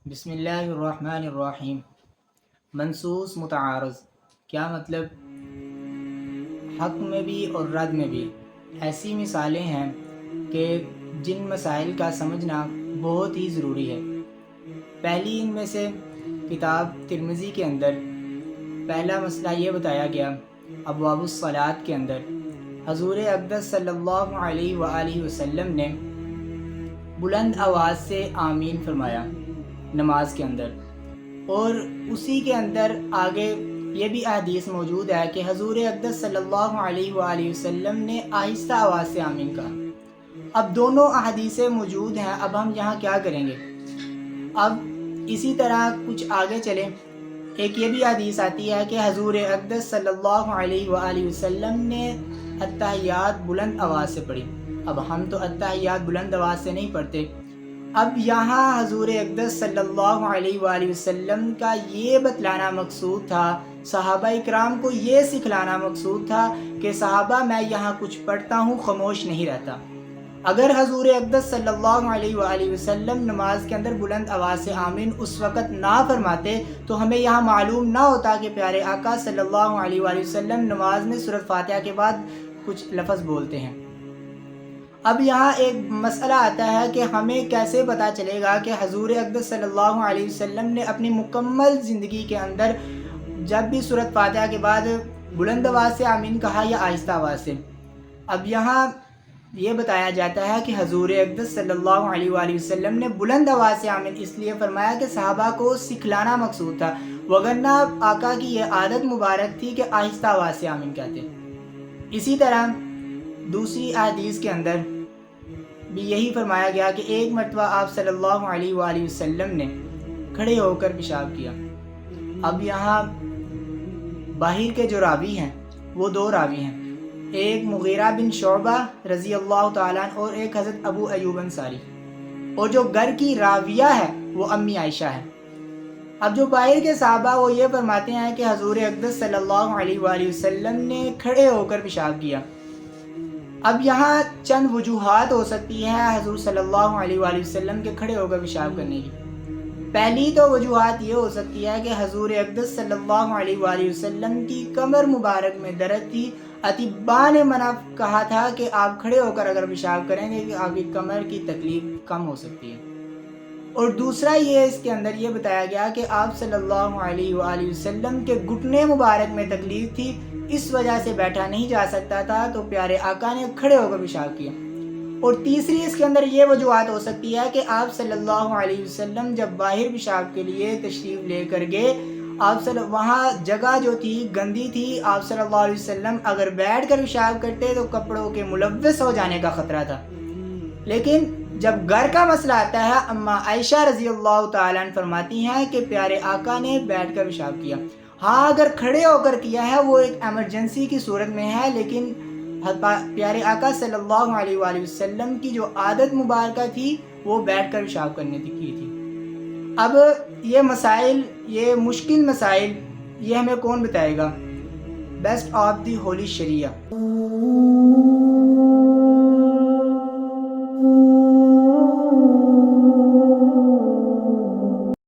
بسم اللہ الرحمن الرحیم۔ منصوص متعارض کیا مطلب؟ حق میں بھی اور رد میں بھی ایسی مثالیں ہیں کہ جن مسائل کا سمجھنا بہت ہی ضروری ہے۔ پہلی ان میں سے کتاب ترمذی کے اندر پہلا مسئلہ یہ بتایا گیا، ابواب الصلاۃ کے اندر حضور اقدس صلی اللہ علیہ وآلہ وسلم نے بلند آواز سے آمین فرمایا نماز کے اندر، اور اسی کے اندر آگے یہ بھی احادیث موجود ہے کہ حضور اقدس صلی اللہ علیہ وآلہ وسلم نے آہستہ آواز سے آمین کہا۔ اب دونوں احادیثیں موجود ہیں، اب ہم یہاں کیا کریں گے؟ اب اسی طرح کچھ آگے چلیں، ایک یہ بھی حدیث آتی ہے کہ حضور اقدس صلی اللہ علیہ وآلہ وسلم نے التحیات بلند آواز سے پڑھی۔ اب ہم تو التحیات بلند آواز سے نہیں پڑھتے۔ اب یہاں حضور اقدس صلی اللہ علیہ وآلہ وسلم کا یہ بتلانا مقصود تھا، صحابہ اکرام کو یہ سکھلانا مقصود تھا کہ صحابہ میں یہاں کچھ پڑھتا ہوں، خاموش نہیں رہتا۔ اگر حضور اقدس صلی اللہ علیہ وآلہ وسلم نماز کے اندر بلند آواز سے آمین اس وقت نہ فرماتے تو ہمیں یہاں معلوم نہ ہوتا کہ پیارے آقا صلی اللہ علیہ وآلہ وسلم نماز میں سورۃ فاتحہ کے بعد کچھ لفظ بولتے ہیں۔ اب یہاں ایک مسئلہ آتا ہے کہ ہمیں کیسے پتہ چلے گا کہ حضور اقدس صلی اللہ علیہ وسلم نے اپنی مکمل زندگی کے اندر جب بھی سورۃ فاتحہ کے بعد بلند آواز سے آمین کہا یا آہستہ آواز سے؟ اب یہاں یہ بتایا جاتا ہے کہ حضور اقدس صلی اللہ علیہ وآلہ وسلم نے بلند آواز سے آمین اس لیے فرمایا کہ صحابہ کو سکھلانا مقصود تھا، وگرنہ آقا کی یہ عادت مبارک تھی کہ آہستہ آواز سے آمین کہتے۔ اسی طرح دوسری احادیث کے اندر بھی یہی فرمایا گیا کہ ایک مرتبہ آپ صلی اللہ علیہ وآلہ وسلم نے کھڑے ہو کر پیشاب کیا۔ اب یہاں باہر کے جو راوی ہیں وہ دو راوی ہیں، ایک مغیرہ بن شعبہ رضی اللہ تعالیٰ عنہ اور ایک حضرت ابو ایوب انصاری، اور جو گھر کی راویہ ہے وہ امی عائشہ ہے۔ اب جو باہر کے صحابہ وہ یہ فرماتے ہیں کہ حضور اقدس صلی اللہ علیہ وآلہ وسلم نے کھڑے ہو کر پیشاب کیا۔ اب یہاں چند وجوہات ہو سکتی ہیں حضور صلی اللہ علیہ وآلہ وسلم کے کھڑے ہو کر پیشاب کرنے کی۔ پہلی تو وجوہات یہ ہو سکتی ہے کہ حضور اقدس صلی اللہ علیہ وآلہ وسلم کی کمر مبارک میں درد تھی، اطباء نے منع کہا تھا کہ آپ کھڑے ہو کر اگر پیشاب کریں گے کہ آپ کی کمر کی تکلیف کم ہو سکتی ہے۔ اور دوسرا یہ اس کے اندر یہ بتایا گیا کہ آپ صلی اللہ علیہ وآلہ وسلم کے گھٹنے مبارک میں تکلیف تھی، اس وجہ سے بیٹھا نہیں جا سکتا تھا، تو پیارے آقا نے کھڑے ہو کر پیشاب کیا۔ اور تیسری اس کے اندر یہ وجوہات ہو سکتی ہے کہ آپ صلی اللہ علیہ وسلم جب باہر پیشاب کے لیے تشریف لے کر گئے، وہاں جگہ جو تھی گندی تھی، آپ صلی اللہ علیہ وسلم اگر بیٹھ کر پیشاب کرتے تو کپڑوں کے ملوث ہو جانے کا خطرہ تھا۔ لیکن جب گھر کا مسئلہ آتا ہے، اما عائشہ رضی اللہ تعالیٰ عنہ فرماتی ہیں کہ پیارے آقا نے بیٹھ کر پیشاب کیا۔ ہاں اگر کھڑے ہو کر کیا ہے وہ ایک ایمرجنسی کی صورت میں ہے، لیکن پیارے آقا صلی اللہ علیہ وآلہ وسلم کی جو عادت مبارکہ تھی وہ بیٹھ کر پیشاب کرنے کی تھی۔ اب یہ مسائل، یہ مشکل مسائل، یہ ہمیں کون بتائے گا؟ Best of the holy Shariah.